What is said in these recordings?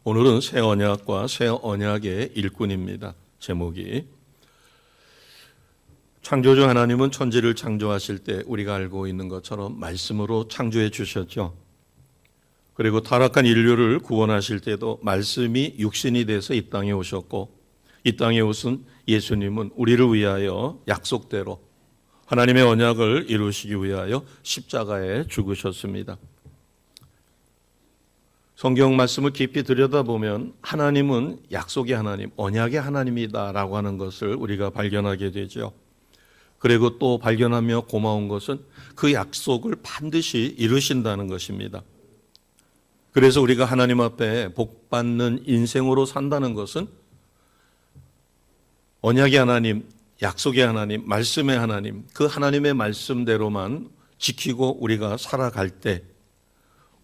오늘은 새 언약과 새 언약의 일꾼입니다. 제목이 창조주 하나님은 천지를 창조하실 때 우리가 알고 있는 것처럼 말씀으로 창조해 주셨죠. 그리고 타락한 인류를 구원하실 때도 말씀이 육신이 돼서 이 땅에 오셨고, 이 땅에 오신 예수님은 우리를 위하여 약속대로 하나님의 언약을 이루시기 위하여 십자가에 죽으셨습니다. 성경 말씀을 깊이 들여다보면 하나님은 약속의 하나님, 언약의 하나님이다라고 하는 것을 우리가 발견하게 되죠. 그리고 또 발견하며 고마운 것은 그 약속을 반드시 이루신다는 것입니다. 그래서 우리가 하나님 앞에 복받는 인생으로 산다는 것은 언약의 하나님, 약속의 하나님, 말씀의 하나님, 그 하나님의 말씀대로만 지키고 우리가 살아갈 때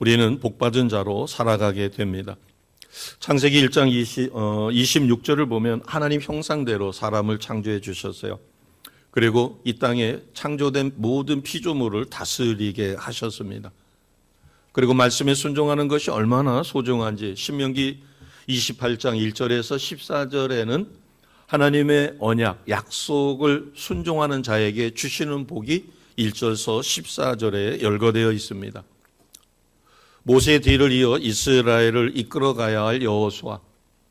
우리는 복받은 자로 살아가게 됩니다. 창세기 1장 26절을 보면 하나님 형상대로 사람을 창조해 주셨어요. 그리고 이 땅에 창조된 모든 피조물을 다스리게 하셨습니다. 그리고 말씀에 순종하는 것이 얼마나 소중한지 신명기 28장 1절에서 14절에는 하나님의 언약, 약속을 순종하는 자에게 주시는 복이 1절서 14절에 열거되어 있습니다. 모세의 뒤를 이어 이스라엘을 이끌어가야 할 여호수아,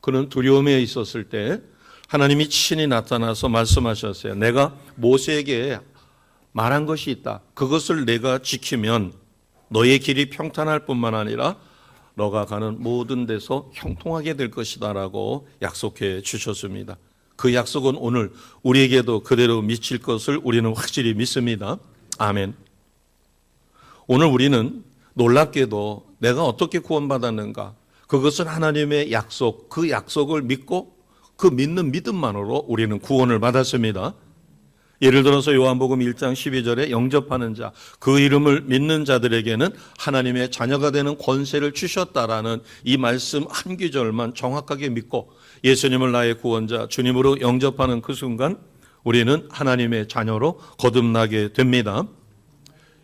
그는 두려움에 있었을 때 하나님이 친히 나타나서 말씀하셨어요. 내가 모세에게 말한 것이 있다. 그것을 내가 지키면 너의 길이 평탄할 뿐만 아니라 너가 가는 모든 데서 형통하게 될 것이다 라고 약속해 주셨습니다. 그 약속은 오늘 우리에게도 그대로 미칠 것을 우리는 확실히 믿습니다. 아멘. 오늘 우리는 놀랍게도 내가 어떻게 구원받았는가, 그것은 하나님의 약속, 그 약속을 믿고 그 믿는 믿음만으로 우리는 구원을 받았습니다. 예를 들어서 요한복음 1장 12절에 영접하는 자, 그 이름을 믿는 자들에게는 하나님의 자녀가 되는 권세를 주셨다라는 이 말씀 한 구절만 정확하게 믿고 예수님을 나의 구원자, 주님으로 영접하는 그 순간 우리는 하나님의 자녀로 거듭나게 됩니다.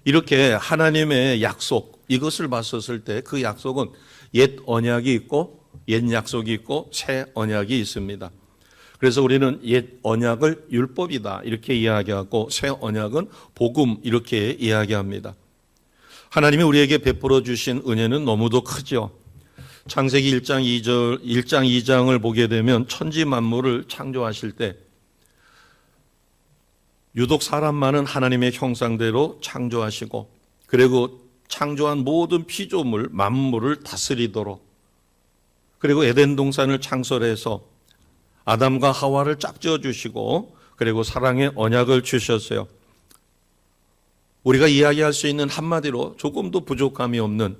이렇게 하나님의 약속, 이것을 봤었을 때 그 약속은 옛 언약이 있고 옛 약속이 있고 새 언약이 있습니다. 그래서 우리는 옛 언약을 율법이다 이렇게 이야기하고 새 언약은 복음 이렇게 이야기합니다. 하나님이 우리에게 베풀어 주신 은혜는 너무도 크죠. 창세기 1장 2장을 보게 되면 천지 만물을 창조하실 때 유독 사람만은 하나님의 형상대로 창조하시고, 그리고 창조한 모든 피조물 만물을 다스리도록, 그리고 에덴 동산을 창설해서 아담과 하와를 짝지어 주시고, 그리고 사랑의 언약을 주셨어요. 우리가 이야기할 수 있는 한마디로 조금도 부족함이 없는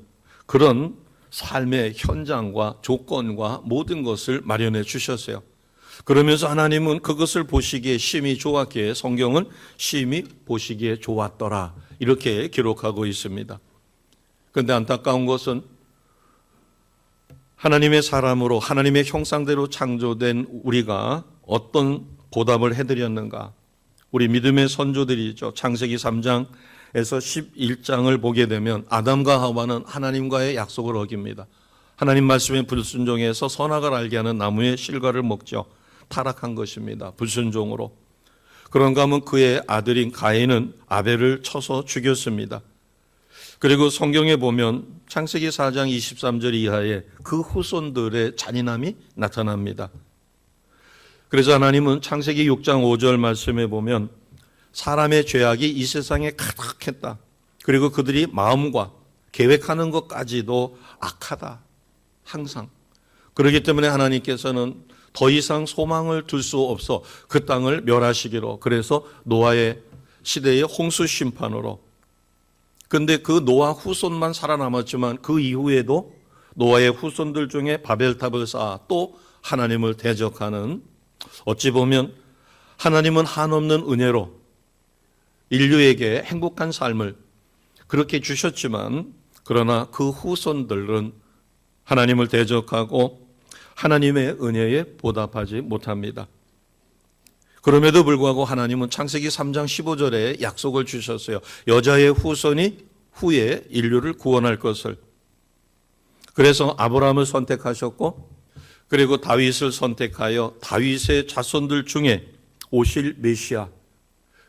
그런 삶의 현장과 조건과 모든 것을 마련해 주셨어요. 그러면서 하나님은 그것을 보시기에 심히 좋았기에 성경은 심히 보시기에 좋았더라 이렇게 기록하고 있습니다. 그런데 안타까운 것은 하나님의 사람으로 하나님의 형상대로 창조된 우리가 어떤 보답을 해드렸는가. 우리 믿음의 선조들이죠. 창세기 3장에서 11장을 보게 되면 아담과 하와는 하나님과의 약속을 어깁니다. 하나님 말씀에 불순종해서 선악을 알게 하는 나무의 실과를 먹죠. 타락한 것입니다. 불순종으로. 그런가 하면 그의 아들인 가인은 아벨을 쳐서 죽였습니다. 그리고 성경에 보면 창세기 4장 23절 이하에 그 후손들의 잔인함이 나타납니다. 그래서 하나님은 창세기 6장 5절 말씀에 보면 사람의 죄악이 이 세상에 가득했다. 그리고 그들이 마음과 계획하는 것까지도 악하다. 항상. 그렇기 때문에 하나님께서는 더 이상 소망을 둘 수 없어 그 땅을 멸하시기로, 그래서 노아의 시대의 홍수 심판으로. 그런데 그 노아 후손만 살아남았지만 그 이후에도 노아의 후손들 중에 바벨탑을 쌓아 또 하나님을 대적하는, 어찌 보면 하나님은 한없는 은혜로 인류에게 행복한 삶을 그렇게 주셨지만, 그러나 그 후손들은 하나님을 대적하고 하나님의 은혜에 보답하지 못합니다. 그럼에도 불구하고 하나님은 창세기 3장 15절에 약속을 주셨어요. 여자의 후손이 후에 인류를 구원할 것을. 그래서 아브라함을 선택하셨고 그리고 다윗을 선택하여 다윗의 자손들 중에 오실 메시아,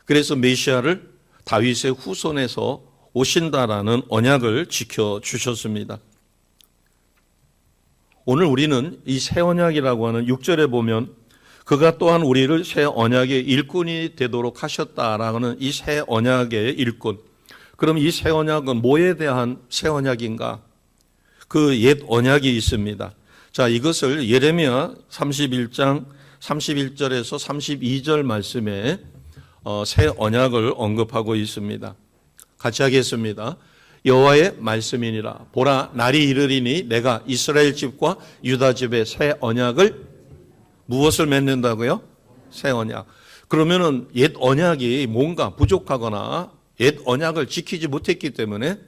그래서 메시아를 다윗의 후손에서 오신다라는 언약을 지켜주셨습니다. 오늘 우리는 이 새 언약이라고 하는 6절에 보면 그가 또한 우리를 새 언약의 일꾼이 되도록 하셨다라는 이 새 언약의 일꾼. 그럼 이 새 언약은 뭐에 대한 새 언약인가? 그 옛 언약이 있습니다. 자, 이것을 예레미야 31장 31절에서 32절 말씀에 새 언약을 언급하고 있습니다. 같이 하겠습니다. 여호와의 말씀이니라. 보라, 날이 이르리니 내가 이스라엘 집과 유다 집에 새 언약을 무엇을 맺는다고요? 새 언약. 그러면은 옛 언약이 뭔가 부족하거나 옛 언약을 지키지 못했기 때문에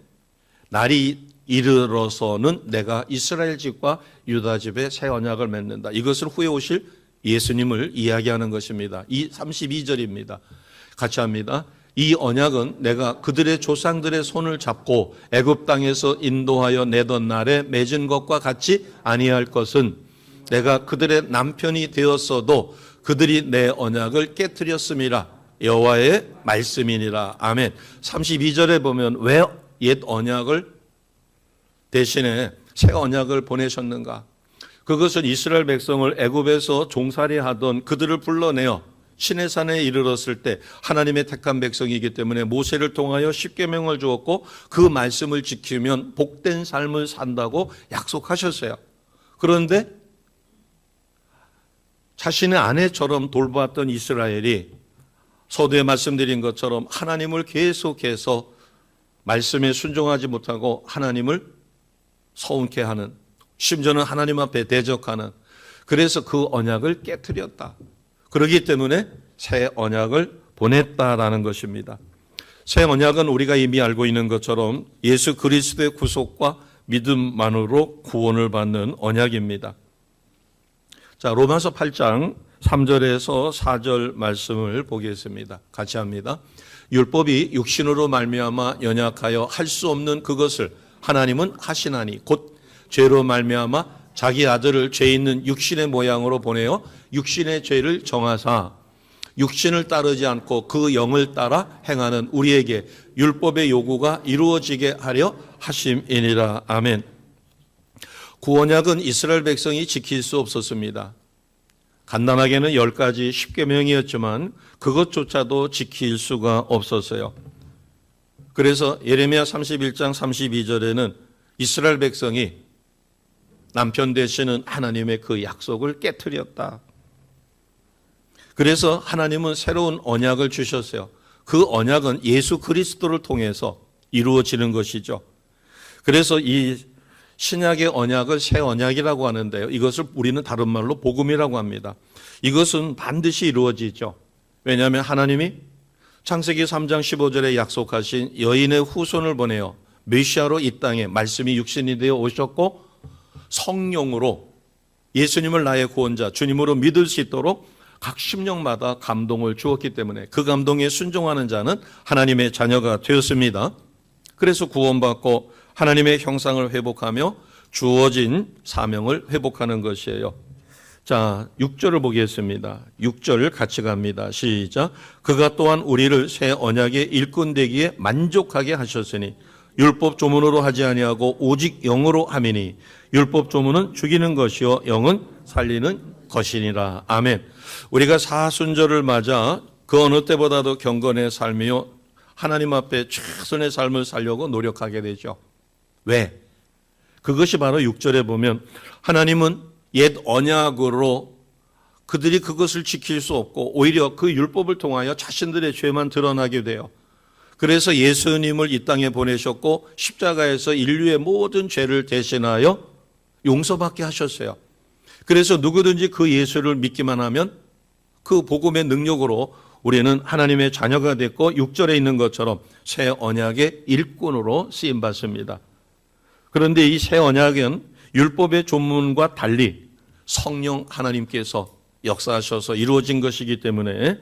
날이 이르러서는 내가 이스라엘 집과 유다 집에 새 언약을 맺는다. 이것을 후에 오실 예수님을 이야기하는 것입니다. 이 32절입니다. 같이 합니다. 이 언약은 내가 그들의 조상들의 손을 잡고 애굽 땅에서 인도하여 내던 날에 맺은 것과 같이 아니할 것은 내가 그들의 남편이 되었어도 그들이 내 언약을 깨뜨렸음이라. 여호와의 말씀이니라. 아멘. 32절에 보면 왜 옛 언약을 대신에 새 언약을 보내셨는가? 그것은 이스라엘 백성을 애굽에서 종살이하던 그들을 불러내어 시내산에 이르렀을 때 하나님의 택한 백성이기 때문에 모세를 통하여 십계명을 주었고 그 말씀을 지키면 복된 삶을 산다고 약속하셨어요. 그런데 자신의 아내처럼 돌보았던 이스라엘이 서두에 말씀드린 것처럼 하나님을 계속해서 말씀에 순종하지 못하고 하나님을 서운케 하는, 심지어는 하나님 앞에 대적하는, 그래서 그 언약을 깨뜨렸다. 그렇기 때문에 새 언약을 보냈다라는 것입니다. 새 언약은 우리가 이미 알고 있는 것처럼 예수 그리스도의 구속과 믿음만으로 구원을 받는 언약입니다. 자, 로마서 8장 3절에서 4절 말씀을 보겠습니다. 같이 합니다. 율법이 육신으로 말미암아 연약하여 할 수 없는 그것을 하나님은 하시나니 곧 죄로 말미암아 자기 아들을 죄 있는 육신의 모양으로 보내어 육신의 죄를 정하사 육신을 따르지 않고 그 영을 따라 행하는 우리에게 율법의 요구가 이루어지게 하려 하심이니라. 아멘. 구언약은 이스라엘 백성이 지킬 수 없었습니다. 간단하게는 10가지 십계명이었지만 그것조차도 지킬 수가 없었어요. 그래서 예레미야 31장 32절에는 이스라엘 백성이 남편 되시는 하나님의 그 약속을 깨뜨렸다. 그래서 하나님은 새로운 언약을 주셨어요. 그 언약은 예수 그리스도를 통해서 이루어지는 것이죠. 그래서 이 신약의 언약을 새 언약이라고 하는데요. 이것을 우리는 다른 말로 복음이라고 합니다. 이것은 반드시 이루어지죠. 왜냐하면 하나님이 창세기 3장 15절에 약속하신 여인의 후손을 보내어 메시아로 이 땅에 말씀이 육신이 되어 오셨고 성령으로 예수님을 나의 구원자 주님으로 믿을 수 있도록 각 심령마다 감동을 주었기 때문에 그 감동에 순종하는 자는 하나님의 자녀가 되었습니다. 그래서 구원받고 하나님의 형상을 회복하며 주어진 사명을 회복하는 것이에요. 자, 6절을 보겠습니다. 6절 같이 갑니다. 시작. 그가 또한 우리를 새 언약의 일꾼 되기에 만족하게 하셨으니 율법 조문으로 하지 아니하고 오직 영으로 함이니 율법 조문은 죽이는 것이요 영은 살리는 것이니라. 아멘. 우리가 사순절을 맞아 그 어느 때보다도 경건의 삶이요 하나님 앞에 최선의 삶을 살려고 노력하게 되죠. 왜? 그것이 바로 6절에 보면 하나님은 옛 언약으로 그들이 그것을 지킬 수 없고 오히려 그 율법을 통하여 자신들의 죄만 드러나게 돼요. 그래서 예수님을 이 땅에 보내셨고 십자가에서 인류의 모든 죄를 대신하여 용서받게 하셨어요. 그래서 누구든지 그 예수를 믿기만 하면 그 복음의 능력으로 우리는 하나님의 자녀가 됐고 6절에 있는 것처럼 새 언약의 일꾼으로 쓰임받습니다. 그런데 이 새 언약은 율법의 조문과 달리 성령 하나님께서 역사하셔서 이루어진 것이기 때문에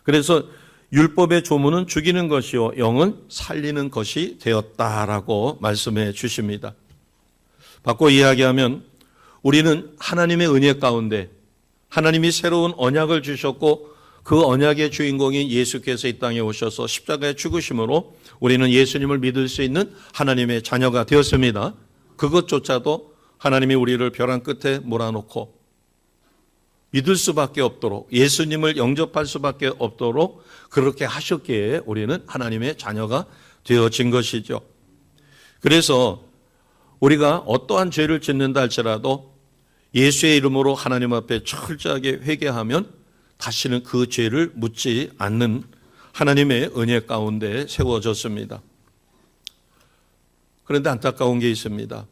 그래서 율법의 조문은 죽이는 것이요 영은 살리는 것이 되었다라고 말씀해 주십니다. 바꿔 이야기하면 우리는 하나님의 은혜 가운데 하나님이 새로운 언약을 주셨고 그 언약의 주인공인 예수께서 이 땅에 오셔서 십자가에 죽으심으로 우리는 예수님을 믿을 수 있는 하나님의 자녀가 되었습니다. 그것조차도 하나님이 우리를 벼랑 끝에 몰아놓고 믿을 수밖에 없도록 예수님을 영접할 수밖에 없도록 그렇게 하셨기에 우리는 하나님의 자녀가 되어진 것이죠. 그래서 우리가 어떠한 죄를 짓는다 할지라도 예수의 이름으로 하나님 앞에 철저하게 회개하면 다시는 그 죄를 묻지 않는 하나님의 은혜 가운데 세워졌습니다. 그런데 안타까운 게 있습니다.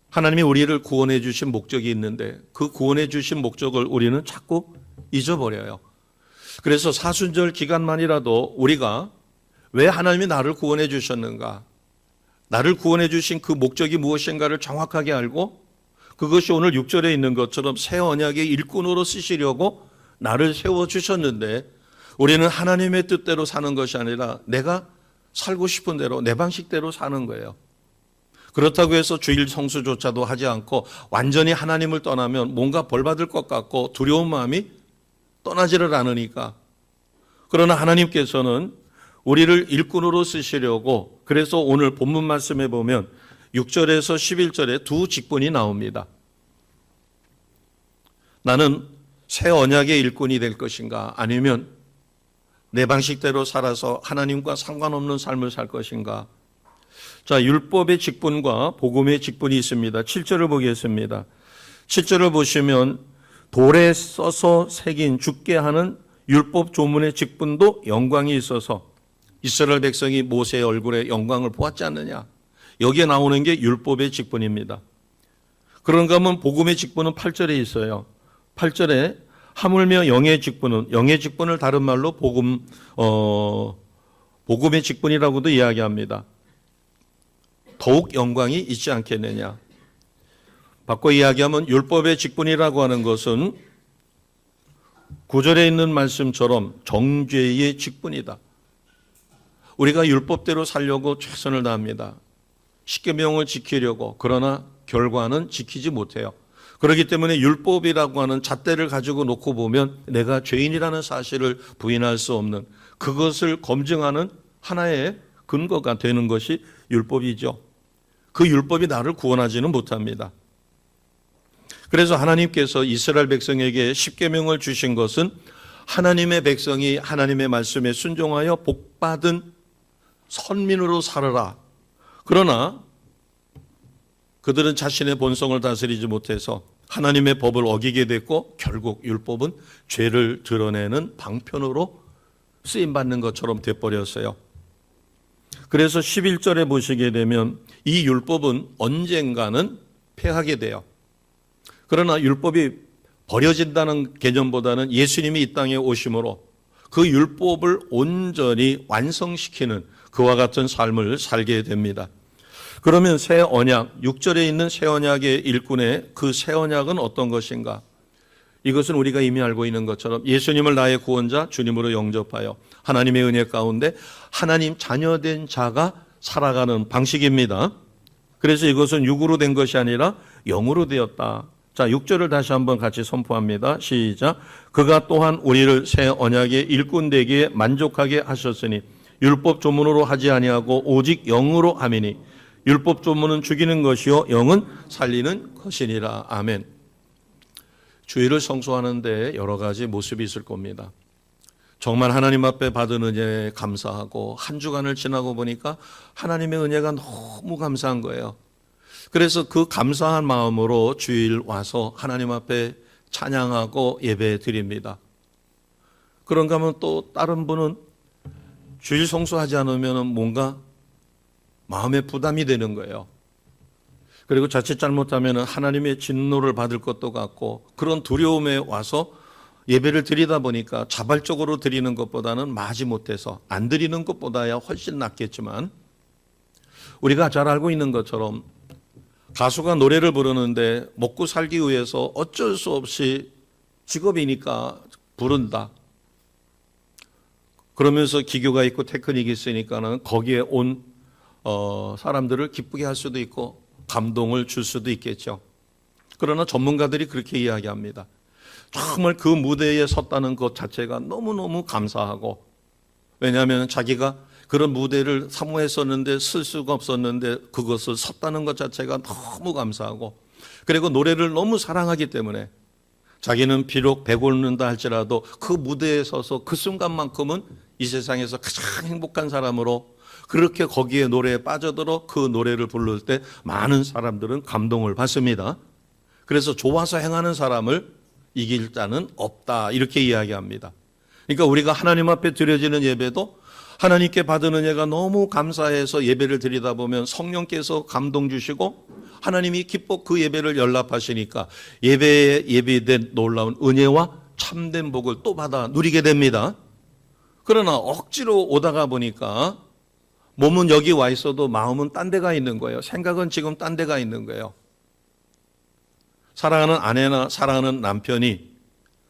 하나님이 우리를 구원해 주신 목적이 있는데 그 구원해 주신 목적을 우리는 자꾸 잊어버려요. 그래서 사순절 기간만이라도 우리가 왜 하나님이 나를 구원해 주셨는가, 나를 구원해 주신 그 목적이 무엇인가를 정확하게 알고 그것이 오늘 6절에 있는 것처럼 새 언약의 일꾼으로 쓰시려고 나를 세워주셨는데 우리는 하나님의 뜻대로 사는 것이 아니라 내가 살고 싶은 대로 내 방식대로 사는 거예요. 그렇다고 해서 주일 성수조차도 하지 않고 완전히 하나님을 떠나면 뭔가 벌받을 것 같고 두려운 마음이 떠나지를 않으니까. 그러나 하나님께서는 우리를 일꾼으로 쓰시려고 그래서 오늘 본문 말씀에 보면 6절에서 11절에 두 직분이 나옵니다. 나는 새 언약의 일꾼이 될 것인가 아니면 내 방식대로 살아서 하나님과 상관없는 삶을 살 것인가. 자, 율법의 직분과 복음의 직분이 있습니다. 7절을 보겠습니다. 7절을 보시면 돌에 써서 새긴 죽게 하는 율법 조문의 직분도 영광이 있어서 이스라엘 백성이 모세의 얼굴에 영광을 보았지 않느냐. 여기에 나오는 게 율법의 직분입니다. 그런가 하면 복음의 직분은 8절에 있어요. 8절에 하물며 영의 직분을 다른 말로 복음의 직분이라고도 이야기합니다. 더욱 영광이 있지 않겠느냐. 바꿔 이야기하면 율법의 직분이라고 하는 것은 9절에 있는 말씀처럼 정죄의 직분이다. 우리가 율법대로 살려고 최선을 다합니다. 십계명을 지키려고. 그러나 결과는 지키지 못해요. 그렇기 때문에 율법이라고 하는 잣대를 가지고 놓고 보면 내가 죄인이라는 사실을 부인할 수 없는 그것을 검증하는 하나의 근거가 되는 것이 율법이죠. 그 율법이 나를 구원하지는 못합니다. 그래서 하나님께서 이스라엘 백성에게 십계명을 주신 것은 하나님의 백성이 하나님의 말씀에 순종하여 복받은 선민으로 살아라. 그러나 그들은 자신의 본성을 다스리지 못해서 하나님의 법을 어기게 됐고 결국 율법은 죄를 드러내는 방편으로 쓰임받는 것처럼 돼버렸어요. 그래서 11절에 보시게 되면 이 율법은 언젠가는 폐하게 돼요. 그러나 율법이 버려진다는 개념보다는 예수님이 이 땅에 오심으로 그 율법을 온전히 완성시키는 그와 같은 삶을 살게 됩니다. 그러면 새 언약, 6절에 있는 새 언약의 일꾼의 그 새 언약은 어떤 것인가? 이것은 우리가 이미 알고 있는 것처럼 예수님을 나의 구원자 주님으로 영접하여 하나님의 은혜 가운데 하나님 자녀된 자가 살아가는 방식입니다. 그래서 이것은 육으로 된 것이 아니라 영으로 되었다. 자, 6절을 다시 한번 같이 선포합니다. 시작. 그가 또한 우리를 새 언약의 일꾼 되기에 만족하게 하셨으니 율법 조문으로 하지 아니하고 오직 영으로 하미니 율법 조문은 죽이는 것이요 영은 살리는 것이니라. 아멘. 주일을 성수하는데 여러 가지 모습이 있을 겁니다. 정말 하나님 앞에 받은 은혜에 감사하고 한 주간을 지나고 보니까 하나님의 은혜가 너무 감사한 거예요. 그래서 그 감사한 마음으로 주일 와서 하나님 앞에 찬양하고 예배 드립니다. 그런가 하면 또 다른 분은 주일 성수하지 않으면 뭔가 마음에 부담이 되는 거예요. 그리고 자칫 잘못하면 하나님의 진노를 받을 것도 같고 그런 두려움에 와서 예배를 드리다 보니까 자발적으로 드리는 것보다는 마지못해서 안 드리는 것보다야 훨씬 낫겠지만 우리가 잘 알고 있는 것처럼 가수가 노래를 부르는데 먹고 살기 위해서 어쩔 수 없이 직업이니까 부른다. 그러면서 기교가 있고 테크닉이 있으니까는 거기에 온 사람들을 기쁘게 할 수도 있고 감동을 줄 수도 있겠죠. 그러나 전문가들이 그렇게 이야기합니다. 정말 그 무대에 섰다는 것 자체가 너무너무 감사하고, 왜냐하면 자기가 그런 무대를 사모했었는데 쓸 수가 없었는데 그것을 섰다는 것 자체가 너무 감사하고, 그리고 노래를 너무 사랑하기 때문에 자기는 비록 배고른다 할지라도 그 무대에 서서 그 순간만큼은 이 세상에서 가장 행복한 사람으로, 그렇게 거기에 노래에 빠져들어 그 노래를 부를 때 많은 사람들은 감동을 받습니다. 그래서 좋아서 행하는 사람을 이길 자는 없다, 이렇게 이야기합니다. 그러니까 우리가 하나님 앞에 드려지는 예배도 하나님께 받은 은혜가 너무 감사해서 예배를 드리다 보면 성령께서 감동 주시고 하나님이 기뻐 그 예배를 연락하시니까 예배에 예비된 놀라운 은혜와 참된 복을 또 받아 누리게 됩니다. 그러나 억지로 오다가 보니까 몸은 여기 와 있어도 마음은 딴 데가 있는 거예요. 생각은 지금 딴 데가 있는 거예요. 사랑하는 아내나 사랑하는 남편이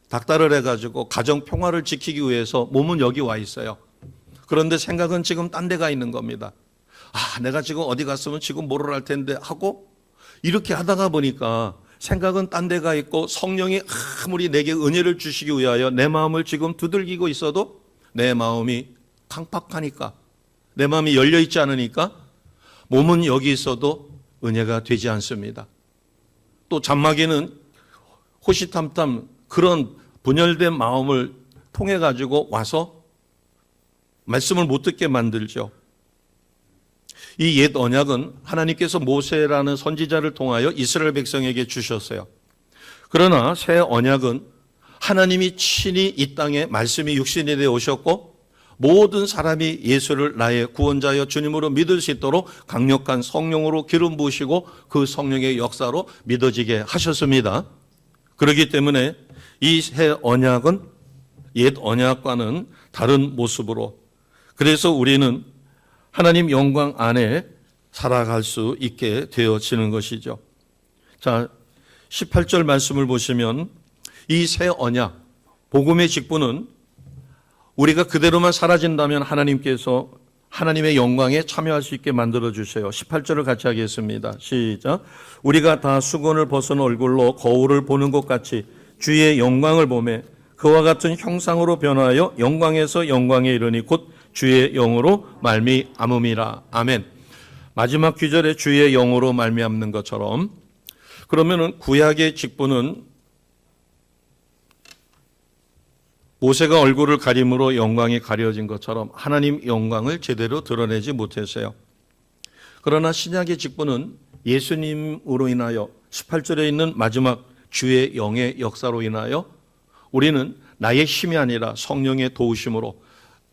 닥달을 해가지고 가정 평화를 지키기 위해서 몸은 여기 와 있어요. 그런데 생각은 지금 딴 데가 있는 겁니다. 내가 지금 어디 갔으면 지금 뭐를 할 텐데 하고, 이렇게 하다가 보니까 생각은 딴 데가 있고 성령이 아무리 내게 은혜를 주시기 위하여 내 마음을 지금 두들기고 있어도 내 마음이 강팍하니까, 내 마음이 열려 있지 않으니까 몸은 여기 있어도 은혜가 되지 않습니다. 또 잠마귀는 호시탐탐 그런 분열된 마음을 통해 가지고 와서 말씀을 못 듣게 만들죠. 이 옛 언약은 하나님께서 모세라는 선지자를 통하여 이스라엘 백성에게 주셨어요. 그러나 새 언약은 하나님이 친히 이 땅에 말씀이 육신이 되어 오셨고 모든 사람이 예수를 나의 구원자여 주님으로 믿을 수 있도록 강력한 성령으로 기름 부으시고 그 성령의 역사로 믿어지게 하셨습니다. 그렇기 때문에 이 새 언약은 옛 언약과는 다른 모습으로, 그래서 우리는 하나님 영광 안에 살아갈 수 있게 되어지는 것이죠. 자, 18절 말씀을 보시면 이 새 언약, 복음의 직분은 우리가 그대로만 사라진다면 하나님께서 하나님의 영광에 참여할 수 있게 만들어 주세요. 18절을 같이 하겠습니다. 시작. 우리가 다 수건을 벗은 얼굴로 거울을 보는 것 같이 주의 영광을 보매 그와 같은 형상으로 변하여 영광에서 영광에 이르니 곧 주의 영으로 말미암음이라. 아멘. 마지막 귀절에 주의 영으로 말미암는 것처럼, 그러면은 구약의 직분은 모세가 얼굴을 가림으로 영광이 가려진 것처럼 하나님 영광을 제대로 드러내지 못했어요. 그러나 신약의 직분은 예수님으로 인하여 18절에 있는 마지막 주의 영의 역사로 인하여 우리는 나의 힘이 아니라 성령의 도우심으로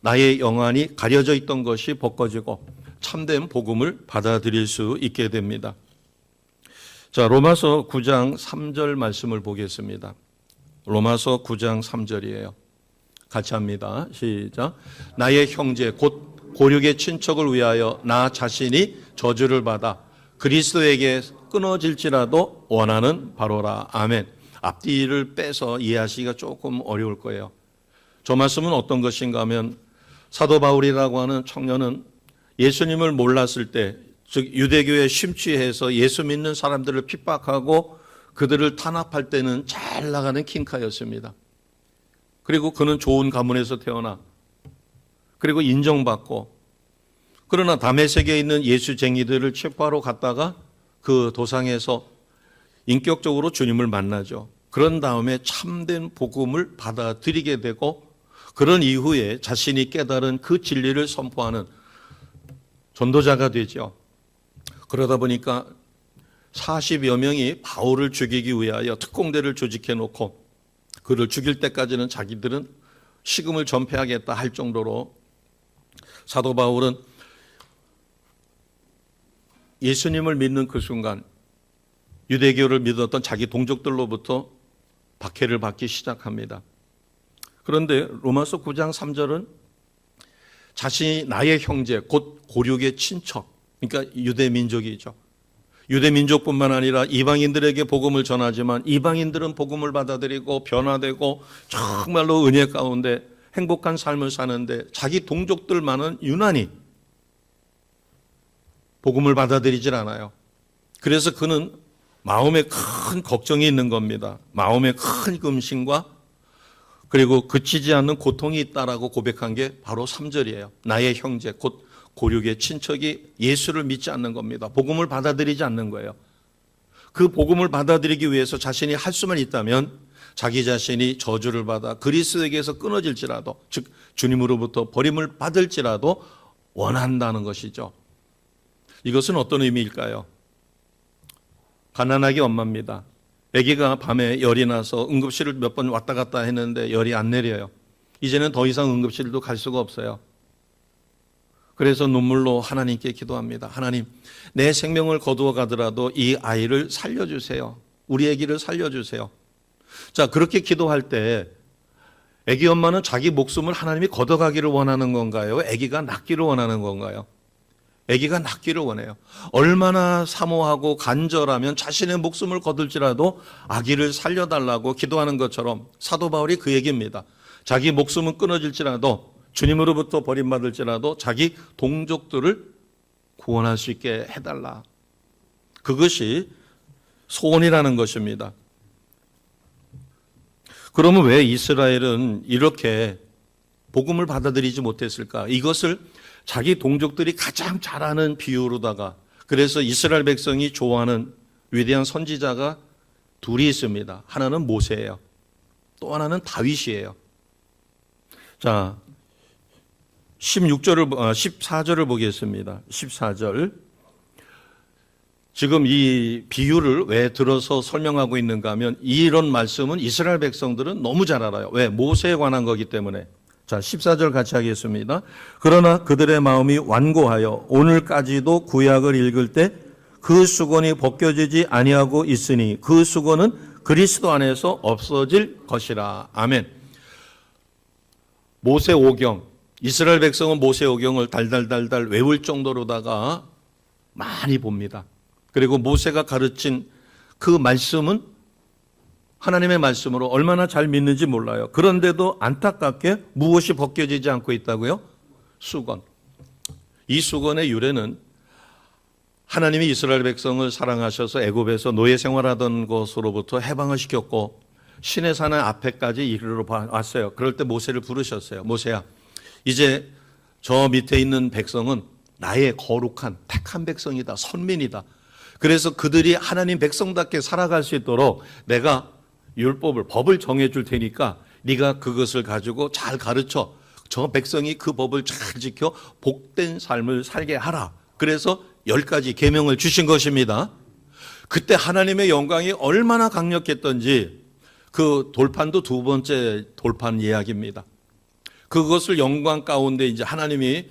나의 영안이 가려져 있던 것이 벗겨지고 참된 복음을 받아들일 수 있게 됩니다. 자, 로마서 9장 3절 말씀을 보겠습니다. 로마서 9장 3절이에요. 같이 합니다. 시작. 나의 형제 곧 고륙의 친척을 위하여 나 자신이 저주를 받아 그리스도에게 끊어질지라도 원하는 바로라. 아멘. 앞뒤를 빼서 이해하시기가 조금 어려울 거예요. 저 말씀은 어떤 것인가 하면 사도 바울이라고 하는 청년은 예수님을 몰랐을 때, 즉 유대교에 심취해서 예수 믿는 사람들을 핍박하고 그들을 탄압할 때는 잘 나가는 킹카였습니다. 그리고 그는 좋은 가문에서 태어나 그리고 인정받고, 그러나 다메섹에 있는 예수쟁이들을 체포하러 갔다가 그 도상에서 인격적으로 주님을 만나죠. 그런 다음에 참된 복음을 받아들이게 되고, 그런 이후에 자신이 깨달은 그 진리를 선포하는 전도자가 되죠. 그러다 보니까 40여 명이 바울을 죽이기 위하여 특공대를 조직해 놓고 그를 죽일 때까지는 자기들은 식음을 전폐하겠다 할 정도로 사도 바울은 예수님을 믿는 그 순간 유대교를 믿었던 자기 동족들로부터 박해를 받기 시작합니다. 그런데 로마서 9장 3절은 자신이 나의 형제 곧 고륙의 친척, 그러니까 유대 민족이죠. 유대 민족뿐만 아니라 이방인들에게 복음을 전하지만 이방인들은 복음을 받아들이고 변화되고 정말로 은혜 가운데 행복한 삶을 사는데 자기 동족들만은 유난히 복음을 받아들이질 않아요. 그래서 그는 마음에 큰 걱정이 있는 겁니다. 마음에 큰 금신과 그리고 그치지 않는 고통이 있다라고 고백한 게 바로 3절이에요. 나의 형제 곧 고륙의 친척이 예수를 믿지 않는 겁니다. 복음을 받아들이지 않는 거예요. 그 복음을 받아들이기 위해서 자신이 할 수만 있다면 자기 자신이 저주를 받아 그리스도에게서 끊어질지라도, 즉 주님으로부터 버림을 받을지라도 원한다는 것이죠. 이것은 어떤 의미일까요? 가난하기 엄마입니다. 아기가 밤에 열이 나서 응급실을 몇 번 왔다 갔다 했는데 열이 안 내려요. 이제는 더 이상 응급실도 갈 수가 없어요. 그래서 눈물로 하나님께 기도합니다. 하나님, 내 생명을 거두어 가더라도 이 아이를 살려주세요. 우리 아기를 살려주세요. 자, 그렇게 기도할 때 아기 엄마는 자기 목숨을 하나님이 걷어가기를 원하는 건가요? 아기가 낫기를 원하는 건가요? 아기가 낫기를 원해요. 얼마나 사모하고 간절하면 자신의 목숨을 거둘지라도 아기를 살려달라고 기도하는 것처럼 사도 바울이 그 얘기입니다. 자기 목숨은 끊어질지라도, 주님으로부터 버림받을지라도 자기 동족들을 구원할 수 있게 해달라. 그것이 소원이라는 것입니다. 그러면 왜 이스라엘은 이렇게 복음을 받아들이지 못했을까? 이것을 자기 동족들이 가장 잘하는 비유로다가, 그래서 이스라엘 백성이 좋아하는 위대한 선지자가 둘이 있습니다. 하나는 모세예요. 또 하나는 다윗이에요. 자, 14절을 보겠습니다. 14절. 지금 이 비유를 왜 들어서 설명하고 있는가 하면 이런 말씀은 이스라엘 백성들은 너무 잘 알아요. 왜? 모세에 관한 거기 때문에. 자, 14절 같이 하겠습니다. 그러나 그들의 마음이 완고하여 오늘까지도 구약을 읽을 때 그 수건이 벗겨지지 아니하고 있으니 그 수건은 그리스도 안에서 없어질 것이라. 아멘. 모세 오경, 이스라엘 백성은 모세 오경을 달달달달 외울 정도로다가 많이 봅니다. 그리고 모세가 가르친 그 말씀은 하나님의 말씀으로 얼마나 잘 믿는지 몰라요. 그런데도 안타깝게 무엇이 벗겨지지 않고 있다고요? 수건. 이 수건의 유래는 하나님이 이스라엘 백성을 사랑하셔서 애굽에서 노예 생활하던 것으로부터 해방을 시켰고 시내산의 앞에까지 이르러 왔어요. 그럴 때 모세를 부르셨어요. 모세야, 이제 저 밑에 있는 백성은 나의 거룩한 택한 백성이다. 선민이다. 그래서 그들이 하나님 백성답게 살아갈 수 있도록 내가 율법을, 법을 정해줄 테니까 네가 그것을 가지고 잘 가르쳐 저 백성이 그 법을 잘 지켜 복된 삶을 살게 하라. 그래서 10가지 계명을 주신 것입니다. 그때 하나님의 영광이 얼마나 강력했던지 그 돌판도 두 번째 돌판 이야기입니다. 그것을 영광 가운데 이제 하나님이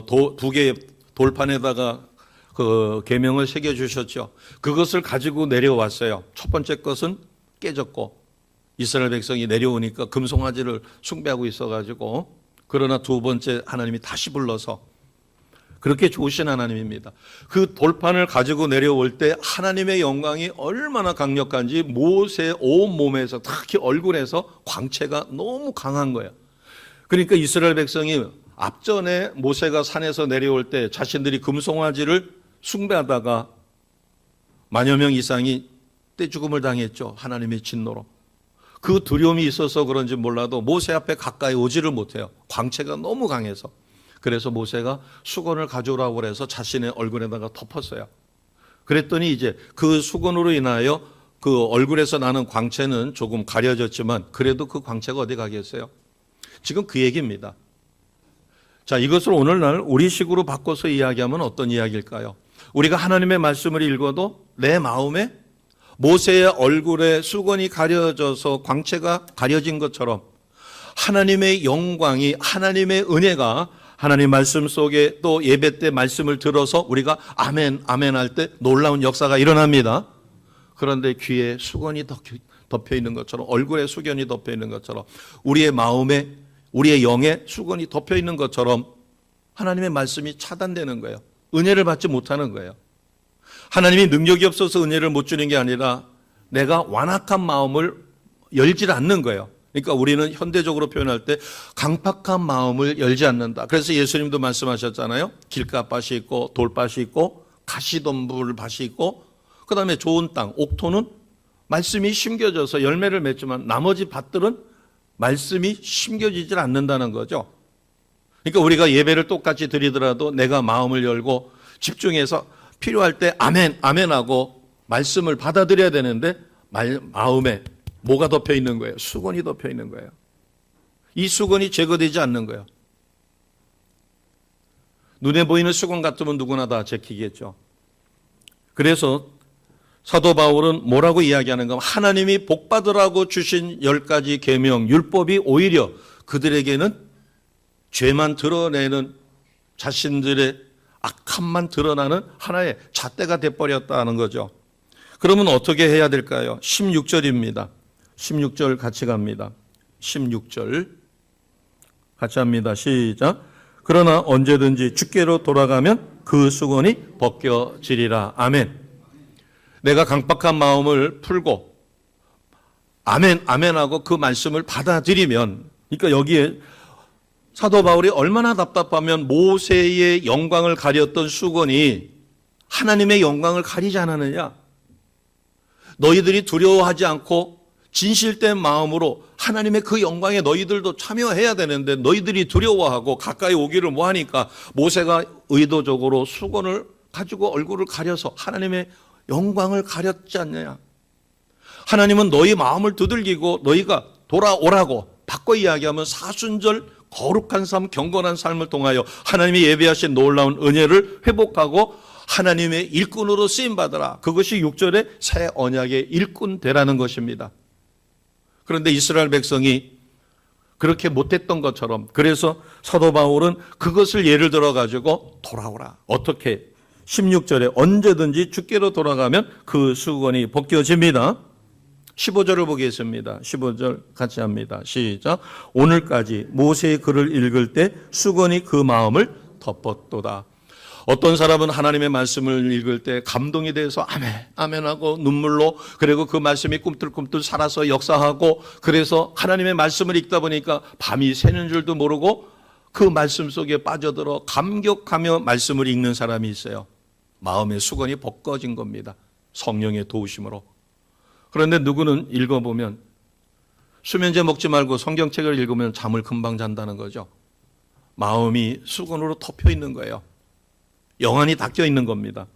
두 개의 돌판에다가 그 계명을 새겨 주셨죠. 그것을 가지고 내려왔어요. 첫 번째 것은 깨졌고 이스라엘 백성이 내려오니까 금송아지를 숭배하고 있어가지고, 그러나 두 번째 하나님이 다시 불러서, 그렇게 좋으신 하나님입니다. 그 돌판을 가지고 내려올 때 하나님의 영광이 얼마나 강력한지 모세의 온몸에서, 특히 얼굴에서 광채가 너무 강한 거예요. 그러니까 이스라엘 백성이 앞전에 모세가 산에서 내려올 때 자신들이 금송아지를 숭배하다가 만여 명 이상이 떼죽음을 당했죠. 하나님의 진노로. 그 두려움이 있어서 그런지 몰라도 모세 앞에 가까이 오지를 못해요. 광채가 너무 강해서. 그래서 모세가 수건을 가져오라고 그래서 자신의 얼굴에다가 덮었어요. 그랬더니 이제 그 수건으로 인하여 그 얼굴에서 나는 광채는 조금 가려졌지만 그래도 그 광채가 어디 가겠어요? 지금 그 얘기입니다. 자, 이것을 오늘날 우리식으로 바꿔서 이야기하면 어떤 이야기일까요? 우리가 하나님의 말씀을 읽어도 내 마음에 모세의 얼굴에 수건이 가려져서 광채가 가려진 것처럼 하나님의 영광이, 하나님의 은혜가 하나님 말씀 속에 또 예배 때 말씀을 들어서 우리가 아멘, 아멘 할 때 놀라운 역사가 일어납니다. 그런데 귀에 수건이 덮여 있는 것처럼, 얼굴에 수건이 덮여 있는 것처럼, 우리의 마음에, 우리의 영에 수건이 덮여 있는 것처럼 하나님의 말씀이 차단되는 거예요. 은혜를 받지 못하는 거예요. 하나님이 능력이 없어서 은혜를 못 주는 게 아니라 내가 완악한 마음을 열지 않는 거예요. 그러니까 우리는 현대적으로 표현할 때 강팍한 마음을 열지 않는다. 그래서 예수님도 말씀하셨잖아요. 길가밭이 있고 돌밭이 있고 가시덤불 밭이 있고 그 다음에 좋은 땅, 옥토는 말씀이 심겨져서 열매를 맺지만 나머지 밭들은 말씀이 심겨지질 않는다는 거죠. 그러니까 우리가 예배를 똑같이 드리더라도 내가 마음을 열고 집중해서 필요할 때 아멘, 아멘하고 말씀을 받아들여야 되는데 마음에 뭐가 덮여 있는 거예요? 수건이 덮여 있는 거예요. 이 수건이 제거되지 않는 거예요. 눈에 보이는 수건 같으면 누구나 다 제키겠죠. 그래서 사도 바울은 뭐라고 이야기하는가? 하나님이 복받으라고 주신 10가지 계명, 율법이 오히려 그들에게는 죄만 드러내는 자신들의 악함만 드러나는 하나의 잣대가 돼버렸다는 거죠. 그러면 어떻게 해야 될까요? 16절입니다. 16절 같이 갑니다. 16절 같이 합니다. 시작. 그러나 언제든지 주께로 돌아가면 그 수건이 벗겨지리라. 아멘. 내가 강박한 마음을 풀고 아멘, 아멘하고 그 말씀을 받아들이면, 그러니까 여기에 사도 바울이 얼마나 답답하면 모세의 영광을 가렸던 수건이 하나님의 영광을 가리지 않았느냐. 너희들이 두려워하지 않고 진실된 마음으로 하나님의 그 영광에 너희들도 참여해야 되는데 너희들이 두려워하고 가까이 오기를 뭐하니까 모세가 의도적으로 수건을 가지고 얼굴을 가려서 하나님의 영광을 가렸지 않느냐. 하나님은 너희 마음을 두들기고 너희가 돌아오라고 바꿔 이야기하면 사순절 거룩한 삶, 경건한 삶을 통하여 하나님이 예비하신 놀라운 은혜를 회복하고 하나님의 일꾼으로 쓰임받으라. 그것이 6절의 새 언약의 일꾼 되라는 것입니다. 그런데 이스라엘 백성이 그렇게 못했던 것처럼, 그래서 사도 바울은 그것을 예를 들어가지고 돌아오라. 어떻게? 16절에 언제든지 주께로 돌아가면 그 수건이 벗겨집니다. 15절을 보겠습니다. 15절 같이 합니다. 시작. 오늘까지 모세의 글을 읽을 때 수건이 그 마음을 덮었도다. 어떤 사람은 하나님의 말씀을 읽을 때 감동이 돼서 아멘, 아멘하고 눈물로, 그리고 그 말씀이 꿈틀꿈틀 살아서 역사하고, 그래서 하나님의 말씀을 읽다 보니까 밤이 새는 줄도 모르고 그 말씀 속에 빠져들어 감격하며 말씀을 읽는 사람이 있어요. 마음의 수건이 벗겨진 겁니다. 성령의 도우심으로. 그런데 누구는 읽어보면 수면제 먹지 말고 성경책을 읽으면 잠을 금방 잔다는 거죠. 마음이 수건으로 덮여 있는 거예요. 영안이 닦여 있는 겁니다.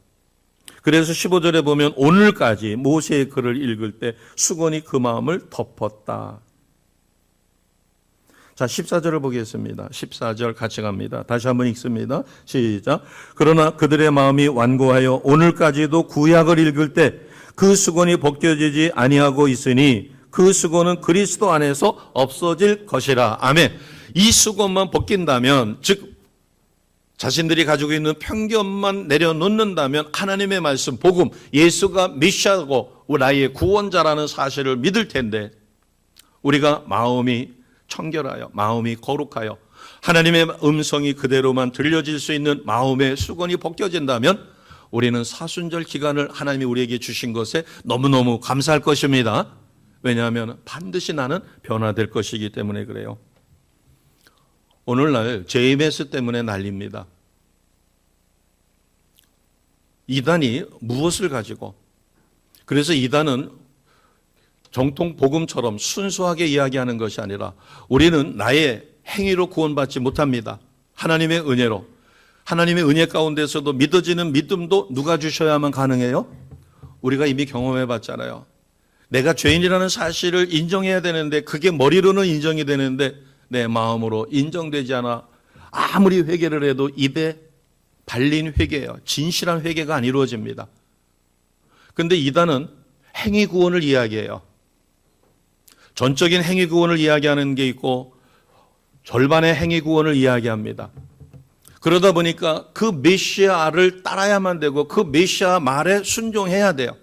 그래서 15절에 보면 오늘까지 모세의 글을 읽을 때 수건이 그 마음을 덮었다. 자, 14절을 보겠습니다. 14절 같이 갑니다. 다시 한번 읽습니다. 시작. 그러나 그들의 마음이 완고하여 오늘까지도 구약을 읽을 때 그 수건이 벗겨지지 아니하고 있으니 그 수건은 그리스도 안에서 없어질 것이라. 아멘. 이 수건만 벗긴다면, 즉 자신들이 가지고 있는 편견만 내려놓는다면 하나님의 말씀, 복음, 예수가 메시아고 나의 구원자라는 사실을 믿을 텐데, 우리가 마음이 청결하여 마음이 거룩하여 하나님의 음성이 그대로만 들려질 수 있는 마음의 수건이 벗겨진다면 우리는 사순절 기간을 하나님이 우리에게 주신 것에 너무너무 감사할 것입니다. 왜냐하면 반드시 나는 변화될 것이기 때문에 그래요. 오늘날 JMS 때문에 난립니다. 이단이 무엇을 가지고, 그래서 이단은 정통 복음처럼 순수하게 이야기하는 것이 아니라 우리는 나의 행위로 구원받지 못합니다. 하나님의 은혜로. 하나님의 은혜 가운데서도 믿어지는 믿음도 누가 주셔야만 가능해요? 우리가 이미 경험해 봤잖아요. 내가 죄인이라는 사실을 인정해야 되는데 그게 머리로는 인정이 되는데 내 마음으로 인정되지 않아 아무리 회개를 해도 입에 발린 회개예요. 진실한 회개가 안 이루어집니다. 그런데 이단은 행위 구원을 이야기해요. 전적인 행위 구원을 이야기하는 게 있고 절반의 행위 구원을 이야기합니다. 그러다 보니까 그 메시아를 따라야만 되고 그 메시아 말에 순종해야 돼요.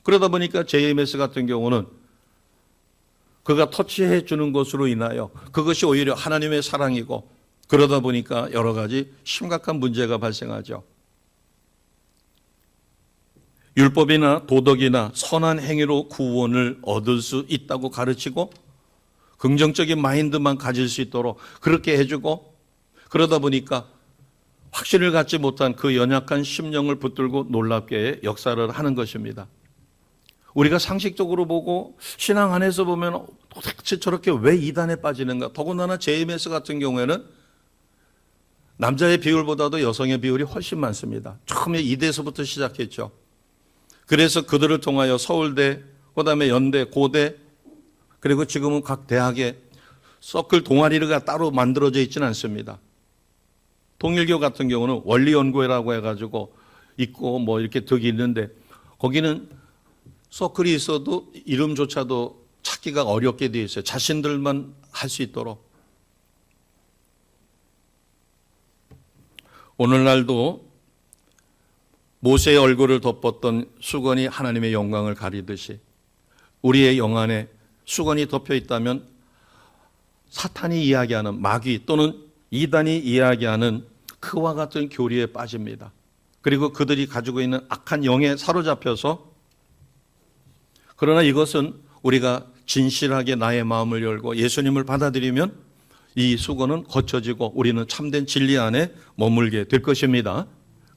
그러다 보니까 JMS 같은 경우는 그가 터치해 주는 것으로 인하여 그것이 오히려 하나님의 사랑이고, 그러다 보니까 여러 가지 심각한 문제가 발생하죠. 율법이나 도덕이나 선한 행위로 구원을 얻을 수 있다고 가르치고 긍정적인 마인드만 가질 수 있도록 그렇게 해주고, 그러다 보니까 확신을 갖지 못한 그 연약한 심령을 붙들고 놀랍게 역사를 하는 것입니다. 우리가 상식적으로 보고 신앙 안에서 보면 도대체 저렇게 왜 이단에 빠지는가? 더군다나 JMS 같은 경우에는 남자의 비율보다도 여성의 비율이 훨씬 많습니다. 처음에 이대에서부터 시작했죠. 그래서 그들을 통하여 서울대, 그다음에 연대, 고대, 그리고 지금은 각 대학에 서클 동아리가 따로 만들어져 있지는 않습니다. 통일교 같은 경우는 원리연구회라고 해가지고 있고 뭐 이렇게 덕이 있는데 거기는 서클이 있어도 이름조차도 찾기가 어렵게 되어 있어요. 자신들만 할 수 있도록. 오늘날도 모세의 얼굴을 덮었던 수건이 하나님의 영광을 가리듯이 우리의 영안에 수건이 덮여 있다면 사탄이 이야기하는 마귀 또는 이단이 이야기하는 그와 같은 교리에 빠집니다. 그리고 그들이 가지고 있는 악한 영에 사로잡혀서, 그러나 이것은 우리가 진실하게 나의 마음을 열고 예수님을 받아들이면 이 수건은 거쳐지고 우리는 참된 진리 안에 머물게 될 것입니다.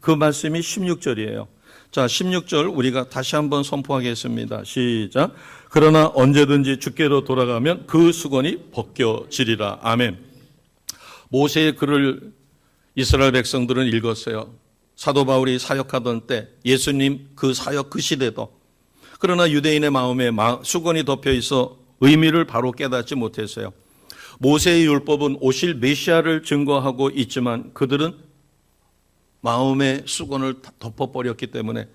그 말씀이 16절이에요. 자, 16절 우리가 다시 한번 선포하겠습니다. 시작. 그러나 언제든지 주께로 돌아가면 그 수건이 벗겨지리라. 아멘. 모세의 글을 이스라엘 백성들은 읽었어요. 사도 바울이 사역하던 때, 예수님 그 사역 그 시대도. 그러나 유대인의 마음에 수건이 덮여 있어 의미를 바로 깨닫지 못했어요. 모세의 율법은 오실 메시아를 증거하고 있지만 그들은 마음의 수건을 덮어버렸기 때문에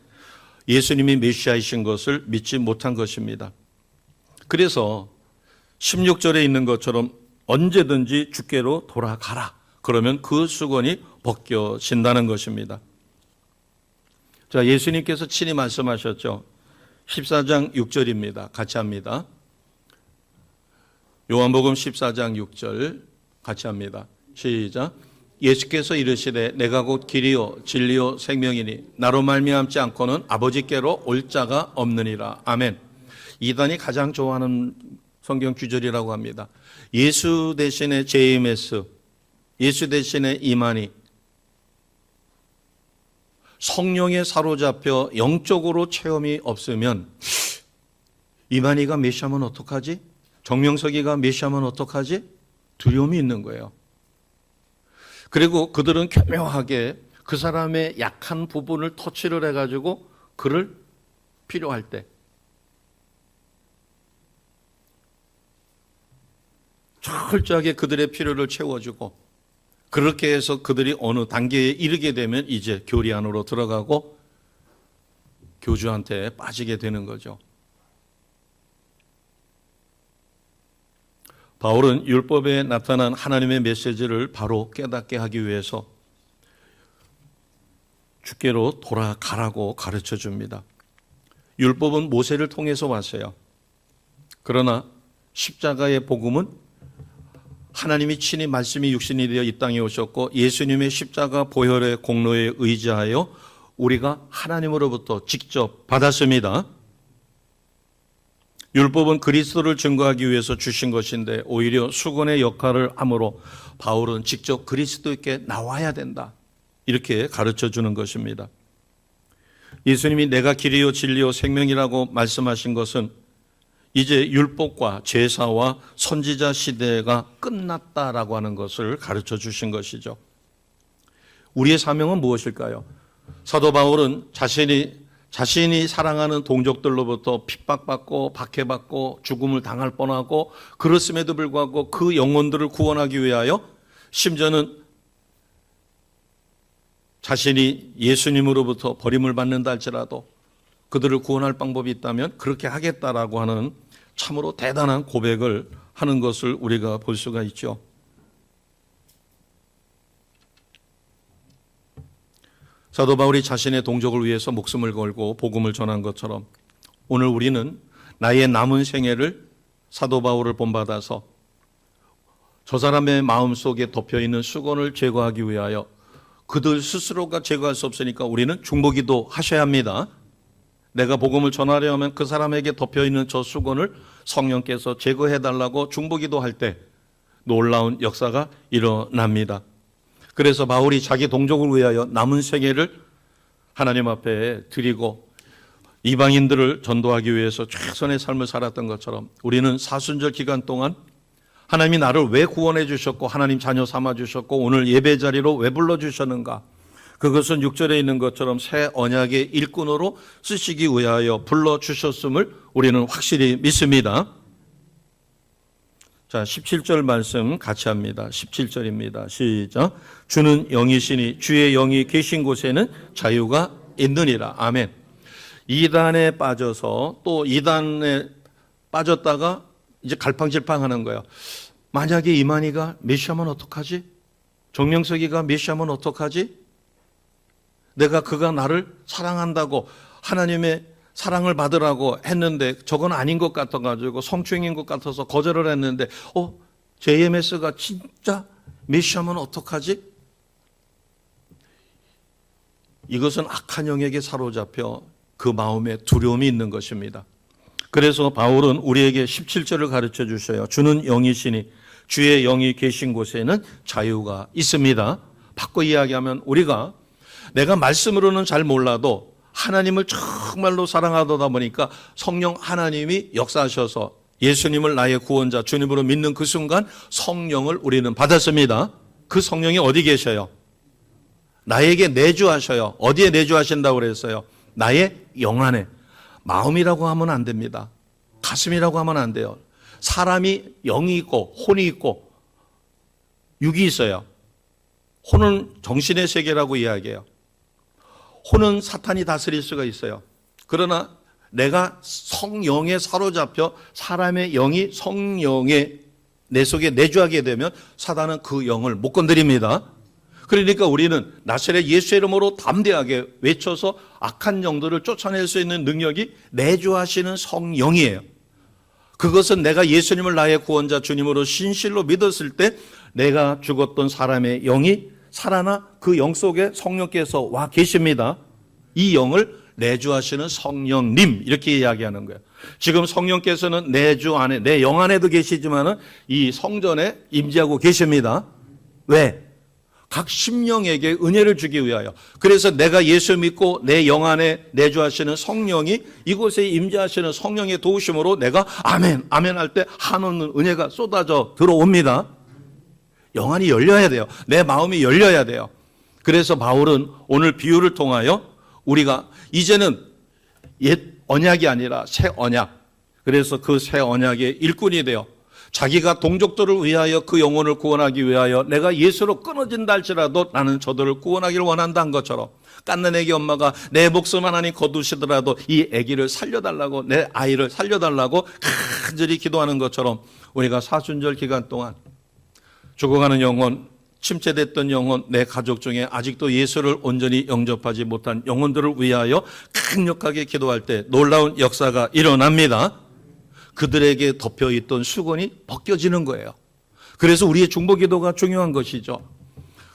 예수님이 메시아이신 것을 믿지 못한 것입니다. 그래서 16절에 있는 것처럼 언제든지 주께로 돌아가라. 그러면 그 수건이 벗겨진다는 것입니다. 자, 예수님께서 친히 말씀하셨죠. 14장 6절입니다. 같이 합니다. 요한복음 14장 6절 같이 합니다. 시작. 예수께서 이르시되 내가 곧 길이요 진리요 생명이니 나로 말미암지 않고는 아버지께로 올 자가 없느니라. 아멘. 이단이 가장 좋아하는 성경 구절이라고 합니다. 예수 대신에 JMS, 예수 대신에 이만희, 성령에 사로잡혀 영적으로 체험이 없으면 이만희가 메시아면 어떡하지? 정명석이가 메시아면 어떡하지? 두려움이 있는 거예요. 그리고 그들은 교묘하게 그 사람의 약한 부분을 터치를 해가지고 그를 필요할 때 철저하게 그들의 필요를 채워주고, 그렇게 해서 그들이 어느 단계에 이르게 되면 이제 교리 안으로 들어가고 교주한테 빠지게 되는 거죠. 바울은 율법에 나타난 하나님의 메시지를 바로 깨닫게 하기 위해서 주께로 돌아가라고 가르쳐 줍니다. 율법은 모세를 통해서 왔어요. 그러나 십자가의 복음은 하나님이 친히 말씀이 육신이 되어 이 땅에 오셨고 예수님의 십자가 보혈의 공로에 의지하여 우리가 하나님으로부터 직접 받았습니다. 율법은 그리스도를 증거하기 위해서 주신 것인데 오히려 수건의 역할을 함으로 바울은 직접 그리스도께 나와야 된다. 이렇게 가르쳐 주는 것입니다. 예수님이 내가 길이요 진리요 생명이라고 말씀하신 것은 이제 율법과 제사와 선지자 시대가 끝났다라고 하는 것을 가르쳐 주신 것이죠. 우리의 사명은 무엇일까요? 사도 바울은 자신이 사랑하는 동족들로부터 핍박받고 박해받고 죽음을 당할 뻔하고 그렇음에도 불구하고 그 영혼들을 구원하기 위하여 심지어는 자신이 예수님으로부터 버림을 받는다 할지라도 그들을 구원할 방법이 있다면 그렇게 하겠다라고 하는 참으로 대단한 고백을 하는 것을 우리가 볼 수가 있죠. 사도 바울이 자신의 동족을 위해서 목숨을 걸고 복음을 전한 것처럼 오늘 우리는 나의 남은 생애를 사도 바울을 본받아서 저 사람의 마음속에 덮여있는 수건을 제거하기 위하여 그들 스스로가 제거할 수 없으니까 우리는 중보기도 하셔야 합니다. 내가 복음을 전하려 하면 그 사람에게 덮여있는 저 수건을 성령께서 제거해달라고 중보기도 할 때 놀라운 역사가 일어납니다. 그래서 바울이 자기 동족을 위하여 남은 생애를 하나님 앞에 드리고 이방인들을 전도하기 위해서 최선의 삶을 살았던 것처럼 우리는 사순절 기간 동안 하나님이 나를 왜 구원해 주셨고 하나님 자녀 삼아 주셨고 오늘 예배 자리로 왜 불러 주셨는가, 그것은 6절에 있는 것처럼 새 언약의 일꾼으로 쓰시기 위하여 불러 주셨음을 우리는 확실히 믿습니다. 자, 17절 말씀 같이 합니다. 17절입니다. 시작. 주는 영이시니 주의 영이 계신 곳에는 자유가 있느니라. 아멘. 이단에 빠져서 또 이단에 빠졌다가 이제 갈팡질팡하는 거예요. 만약에 이만희가 메시아면 어떡하지? 정명석이가 메시아면 어떡하지? 내가 그가 나를 사랑한다고 하나님의 사랑을 받으라고 했는데 저건 아닌 것 같아가지고 성추행인 것 같아서 거절을 했는데 JMS가 진짜 메시아면 어떡하지? 이것은 악한 영에게 사로잡혀 그 마음에 두려움이 있는 것입니다. 그래서 바울은 우리에게 17절을 가르쳐 주셔요. 주는 영이시니 주의 영이 계신 곳에는 자유가 있습니다. 바꿔 이야기하면 우리가 내가 말씀으로는 잘 몰라도 하나님을 정말로 사랑하다 보니까 성령 하나님이 역사하셔서 예수님을 나의 구원자 주님으로 믿는 그 순간 성령을 우리는 받았습니다. 그 성령이 어디 계셔요? 나에게 내주하셔요. 어디에 내주하신다고 그랬어요? 나의 영 안에. 마음이라고 하면 안 됩니다. 가슴이라고 하면 안 돼요. 사람이 영이 있고 혼이 있고 육이 있어요. 혼은 정신의 세계라고 이야기해요. 혼은 사탄이 다스릴 수가 있어요. 그러나 내가 성령에 사로잡혀 사람의 영이 성령에 내 속에 내주하게 되면 사단은 그 영을 못 건드립니다. 그러니까 우리는 나사렛 예수의 이름으로 담대하게 외쳐서 악한 영들을 쫓아낼 수 있는 능력이 내주하시는 성령이에요. 그것은 내가 예수님을 나의 구원자 주님으로 신실로 믿었을 때 내가 죽었던 사람의 영이 살아나 그 영 속에 성령께서 와 계십니다. 이 영을 내주하시는 성령님 이렇게 이야기하는 거예요. 지금 성령께서는 내 주 안에 내 영 안에도 계시지만은 이 성전에 임재하고 계십니다. 왜? 각 심령에게 은혜를 주기 위하여. 그래서 내가 예수 믿고 내 영 안에 내주하시는 성령이 이곳에 임재하시는 성령의 도우심으로 내가 아멘 아멘 할 때 한없는 은혜가 쏟아져 들어옵니다. 영 안이 열려야 돼요. 내 마음이 열려야 돼요. 그래서 바울은 오늘 비유를 통하여 우리가 이제는 옛 언약이 아니라 새 언약, 그래서 그 새 언약의 일꾼이 되어 자기가 동족들을 위하여 그 영혼을 구원하기 위하여 내가 예수로 끊어진다 할지라도 나는 저들을 구원하기를 원한다 한 것처럼 깐난 애기 엄마가 내 목숨 하나님 거두시더라도 이 애기를 살려달라고, 내 아이를 살려달라고 간절히 기도하는 것처럼 우리가 사순절 기간 동안 죽어가는 영혼, 침체됐던 영혼, 내 가족 중에 아직도 예수를 온전히 영접하지 못한 영혼들을 위하여 강력하게 기도할 때 놀라운 역사가 일어납니다. 그들에게 덮여있던 수건이 벗겨지는 거예요. 그래서 우리의 중보기도가 중요한 것이죠.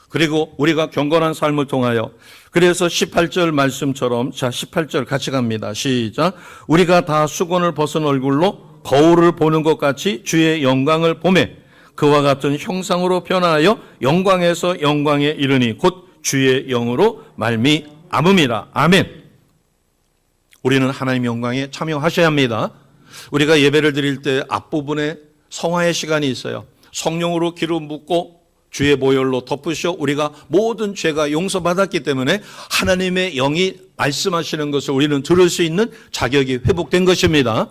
그리고 우리가 경건한 삶을 통하여, 그래서 18절 말씀처럼, 자 18절 같이 갑니다. 시작. 우리가 다 수건을 벗은 얼굴로 거울을 보는 것 같이 주의 영광을 보매 그와 같은 형상으로 변화하여 영광에서 영광에 이르니 곧 주의 영으로 말미암음이라. 아멘. 우리는 하나님 영광에 참여하셔야 합니다. 우리가 예배를 드릴 때 앞부분에 성화의 시간이 있어요. 성령으로 기름 붓고 주의 보혈로 덮으셔 우리가 모든 죄가 용서받았기 때문에 하나님의 영이 말씀하시는 것을 우리는 들을 수 있는 자격이 회복된 것입니다.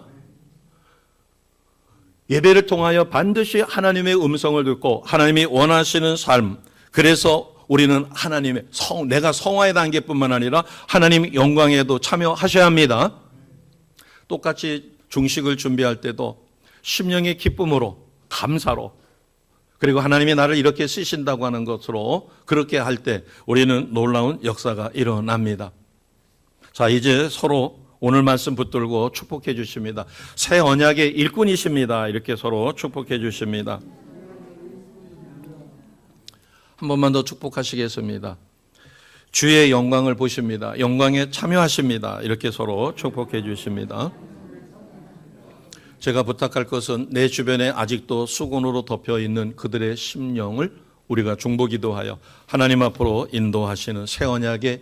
예배를 통하여 반드시 하나님의 음성을 듣고 하나님이 원하시는 삶, 그래서 우리는 하나님의 내가 성화의 단계뿐만 아니라 하나님 영광에도 참여하셔야 합니다. 똑같이 중식을 준비할 때도 심령의 기쁨으로, 감사로, 그리고 하나님이 나를 이렇게 쓰신다고 하는 것으로 그렇게 할 때 우리는 놀라운 역사가 일어납니다. 자, 이제 서로 오늘 말씀 붙들고 축복해 주십니다. 새 언약의 일꾼이십니다. 이렇게 서로 축복해 주십니다. 한 번만 더 축복하시겠습니다. 주의 영광을 보십니다. 영광에 참여하십니다. 이렇게 서로 축복해 주십니다. 제가 부탁할 것은 내 주변에 아직도 수건으로 덮여 있는 그들의 심령을 우리가 중보기도하여 하나님 앞으로 인도하시는 새 언약의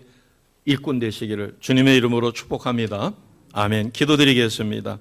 일꾼 되시기를 주님의 이름으로 축복합니다. 아멘. 기도드리겠습니다.